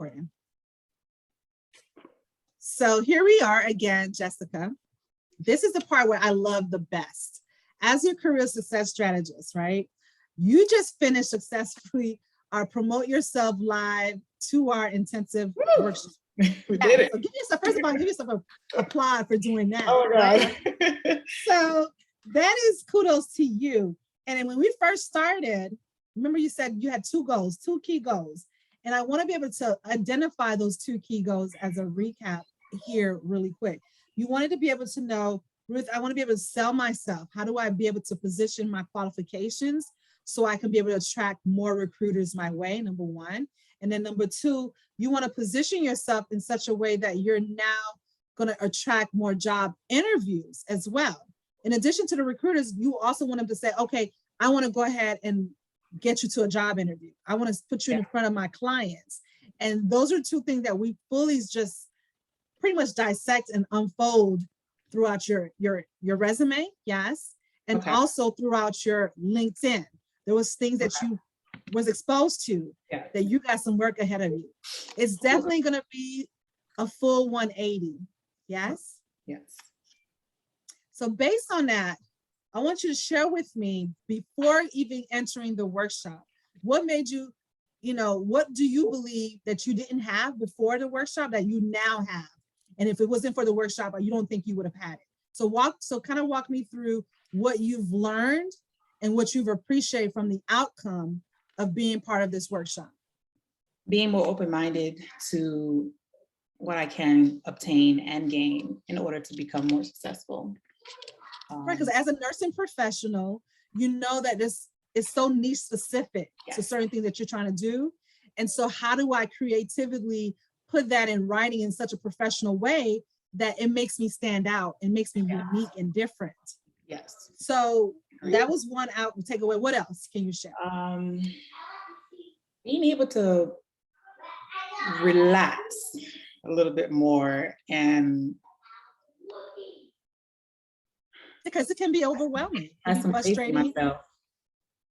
recording. So here we are again, Jessica. This is the part where I love the best. As your career success strategist, right? You just finished successfully our Promote Yourself Live 2-hour intensive workshop. We did it. So give yourself, first of all, give yourself an applaud for doing that. Oh my God. Right? So that is kudos to you. And then when we first started, remember you said you had two key goals. And I want to be able to identify those two key goals as a recap here really quick. You wanted to be able to know, Ruth, I want to be able to sell myself. How do I be able to position my qualifications so I can be able to attract more recruiters my way, number one. And then number two, you want to position yourself in such a way that you're now going to attract more job interviews as well. In addition to the recruiters, you also want them to say, okay, I want to go ahead and get you to a job interview. I want to put you in front of my clients. And those are two things that we fully just pretty much dissect and unfold throughout your resume, yes, and also throughout your LinkedIn. There was things that you was exposed to that you got some work ahead of you. It's definitely going to be a full 180. Yes? Yes. So based on that, I want you to share with me, before even entering the workshop, what made you, what do you believe that you didn't have before the workshop that you now have? And if it wasn't for the workshop, you don't think you would have had it. So kind of walk me through what you've learned and what you've appreciated from the outcome of being part of this workshop. Being more open-minded to what I can obtain and gain in order to become more successful. Right, because as a nursing professional, you know that this is so niche specific to certain things that you're trying to do. And so how do I creatively put that in writing in such a professional way that it makes me stand out and makes me unique and different? Yes. So that was one takeaway. What else can you share? Being able to relax a little bit more, and because it can be overwhelming. Have some faith in myself.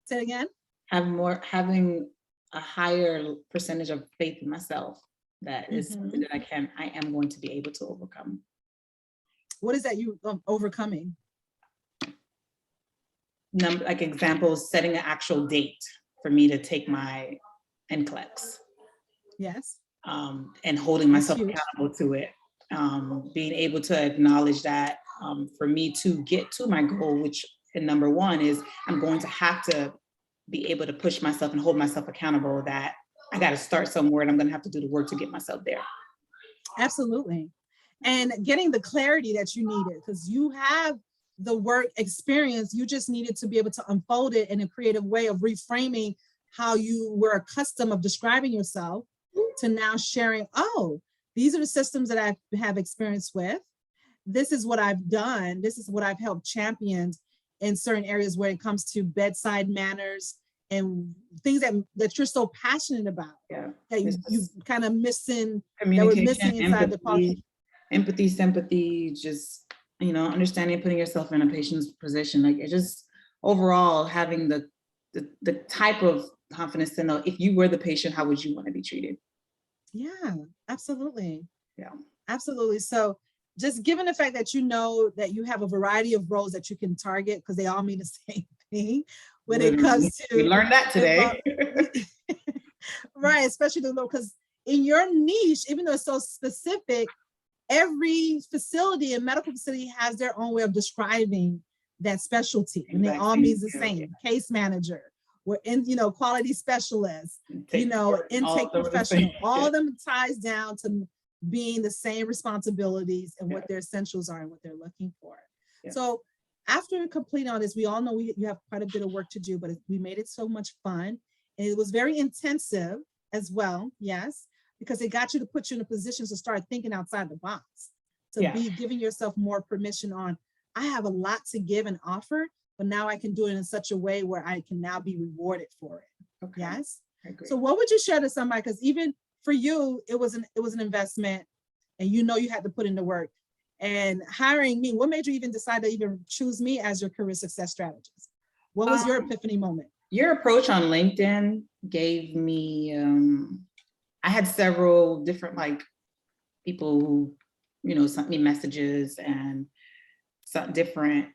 Say it again. Having a higher percentage of faith in myself. That is something that I am going to be able to overcome. What is that you overcoming? Like examples, setting an actual date for me to take my NCLEX. Yes. And holding myself accountable to it. Being able to acknowledge that for me to get to my goal, which number one is I'm going to have to be able to push myself and hold myself accountable, that I got to start somewhere and I'm going to have to do the work to get myself there. Absolutely. And getting the clarity that you needed, because you have the work experience, you just needed to be able to unfold it in a creative way of reframing how you were accustomed of describing yourself to now sharing, oh, these are the systems that I have experience with. This is what I've done. This is what I've helped champion in certain areas where it comes to bedside manners and things that you're so passionate about. Yeah. That you kind of missing, communication, that was missing inside empathy, sympathy, just, understanding, putting yourself in a patient's position. Like it just overall having the type of confidence to know if you were the patient, how would you want to be treated? Yeah, absolutely. Yeah, absolutely. So just given the fact that you know that you have a variety of roles that you can target, because they all mean the same thing when it comes to— we learned that today. Right, especially because in your niche, even though it's so specific, every facility and medical facility has their own way of describing that specialty, and they all mean the same. Case manager, we're in, quality specialist, intake professional, all of them ties down to being the same responsibilities and what their essentials are and what they're looking for. So after completing all this, we all know you have quite a bit of work to do, but we made it so much fun. And it was very intensive as well, yes, because it got you to put you in a position to start thinking outside the box, to be giving yourself more permission on, I have a lot to give and offer, but now I can do it in such a way where I can now be rewarded for it. Okay. Yes. So what would you share to somebody? Because even for you, it was an investment, and you had to put in the work. And hiring me, what made you even decide to even choose me as your career success strategist? What was your epiphany moment? Your approach on LinkedIn gave me I had several different like people who, you know, sent me messages and some different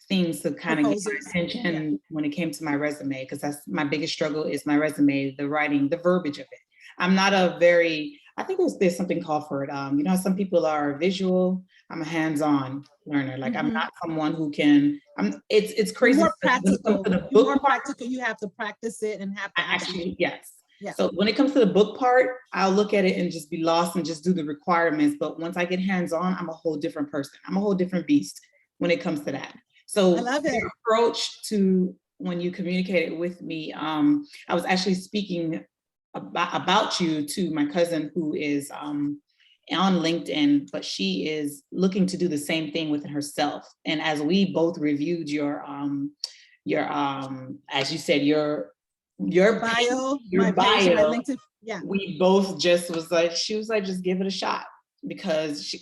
things to kind of get my attention when it came to my resume, because that's my biggest struggle is my resume, the writing, the verbiage of it. I'm not a very, I think there's something called for it. You know, some people are visual. I'm a hands-on learner. Like I'm not someone who can, it's crazy. More practical. You're more practical. You have to practice it and have to actually, yes. Yeah. So when it comes to the book part, I'll look at it and just be lost and just do the requirements. But once I get hands-on, I'm a whole different person. I'm a whole different beast when it comes to that. So I love it. your approach to when you communicated with me, I was actually speaking about you to my cousin who is on LinkedIn, but she is looking to do the same thing within herself. And as we both reviewed your as you said, your bio, my LinkedIn, yeah, we both just was like, she was like, just give it a shot. Because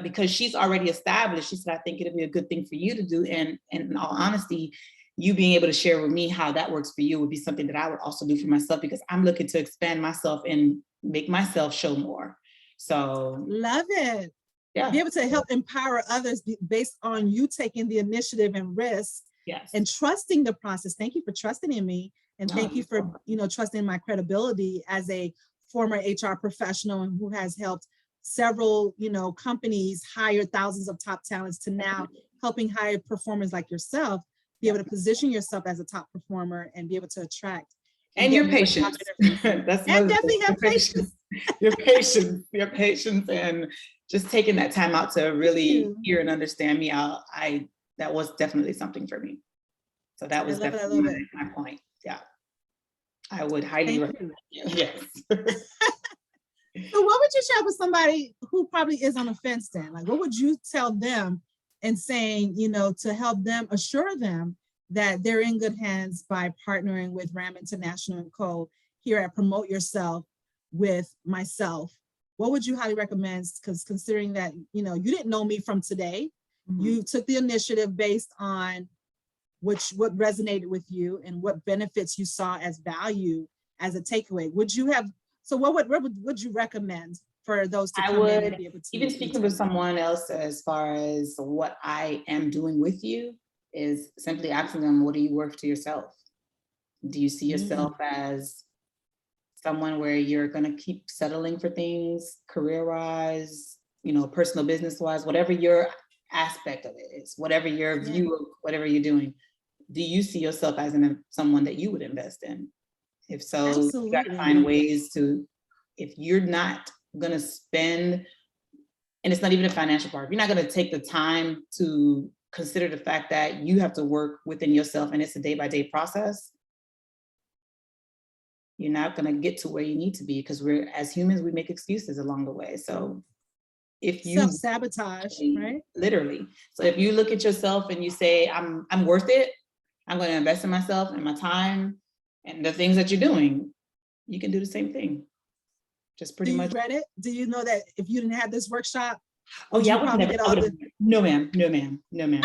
because she's already established, she said, I think it'd be a good thing for you to do. And in all honesty, you being able to share with me how that works for you would be something that I would also do for myself, because I'm looking to expand myself and make myself show more. So love it. Yeah. Be able to help empower others based on you taking the initiative and risk. Yes. And trusting the process. Thank you for trusting in me. And thank you for, you know, trusting my credibility as a former HR professional and who has helped several, you know, companies hire thousands of top talents to now helping hire performers like yourself, be able to position yourself as a top performer and be able to attract. And your patience. That's and definitely have patience. Your patience and just taking that time out to really hear and understand me. That was definitely something for me. So that was definitely my point. Yeah. I would highly recommend you. Yes. So what would you share with somebody who probably is on the fence then? Like, what would you tell them and saying, you know, to help them, assure them that they're in good hands by partnering with RAM International & Co. here at Promote Yourself with myself? What would you highly recommend? Because considering that, you know, you didn't know me from today, you took the initiative based on what resonated with you and what benefits you saw as value as a takeaway. Would you have, so what would you recommend for those to come in and be able to? Even speaking with someone else as far as what I am doing with you is simply asking them, what are you worth to yourself? Do you see yourself as someone where you're going to keep settling for things career-wise, you know, personal business-wise, whatever your aspect of it is, whatever your view of whatever you're doing, do you see yourself as someone that you would invest in? If so, you got to find ways to, if you're not going to spend, and it's not even a financial part, if you're not going to take the time to consider the fact that you have to work within yourself and it's a day-by-day process, you're not going to get to where you need to be, because we're, as humans, we make excuses along the way. So if you self-sabotage, right? Literally. So if you look at yourself and you say, I'm worth it, I'm going to invest in myself and my time and the things that you're doing, you can do the same thing. Just pretty much. Read it? Do you know that if you didn't have this workshop? Oh yeah, no ma'am, no ma'am, no ma'am,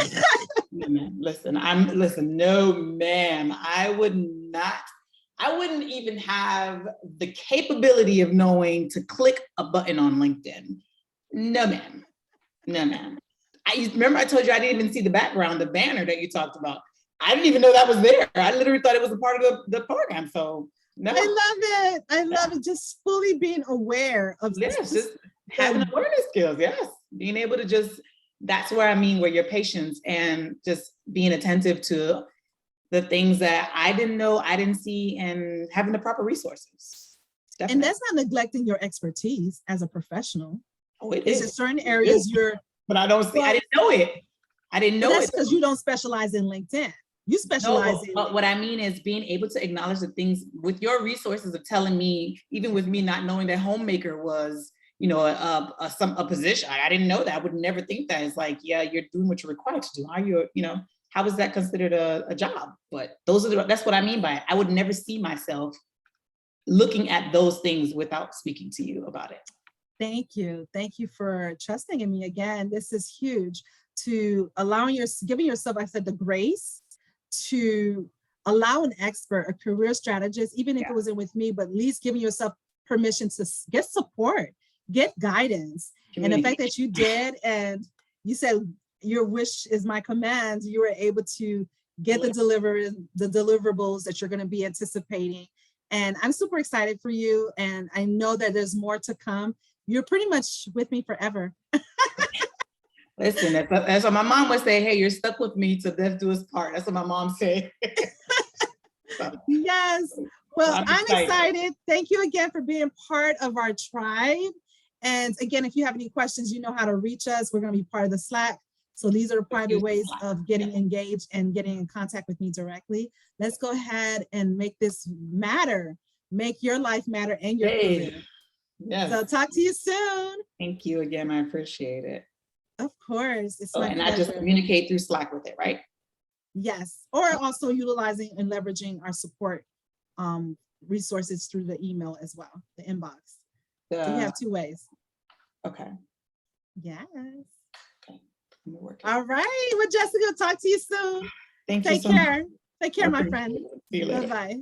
no ma'am. Listen, no ma'am. I wouldn't even have the capability of knowing to click a button on LinkedIn. No ma'am, no ma'am. Remember I told you I didn't even see the background, the banner that you talked about. I didn't even know that was there. I literally thought it was a part of the program. So no. I love it. I love it. Just fully being aware of just having awareness skills. Yes. Being able to just, that's where I mean, where your patience and just being attentive to the things that I didn't know, I didn't see, and having the proper resources. Definitely. And that's not neglecting your expertise as a professional. Oh, it is. In certain areas but I don't see, I didn't know it. I didn't know it. That's because you don't specialize in LinkedIn. You specialize in. But what I mean is being able to acknowledge the things with your resources of telling me, even with me not knowing that homemaker was, you know, a position. I didn't know that. I would never think that. It's like, yeah, you're doing what you're required to do. How is that considered a job? But that's what I mean by it. I would never see myself looking at those things without speaking to you about it. Thank you. Thank you for trusting in me again. This is huge, to giving yourself, I said, the grace to allow an expert, a career strategist, even if it wasn't with me, but at least giving yourself permission to get support, get guidance. And the fact that you did, and you said your wish is my command, you were able to get the deliverables that you're going to be anticipating. And I'm super excited for you. And I know that there's more to come. You're pretty much with me forever. Listen, that's what my mom would say. Hey, you're stuck with me to death do us part. That's what my mom said. So, yes. Well, I'm excited. excited. Thank you again for being part of our tribe. And again, if you have any questions, you know how to reach us. We're going to be part of the Slack. So these are the private ways of getting engaged and getting in contact with me directly. Let's go ahead and make this matter. Make your life matter and your career. Yes. So talk to you soon. Thank you again. I appreciate it. Of course. It's my pleasure. I just communicate through Slack with it, right? Yes. Or also utilizing and leveraging our support resources through the email as well, the inbox. So you have two ways. Okay. Yes. Okay. All right. Well, Jessica, talk to you soon. Thank you. Take care. Take care, my friend. See you later. Bye-bye.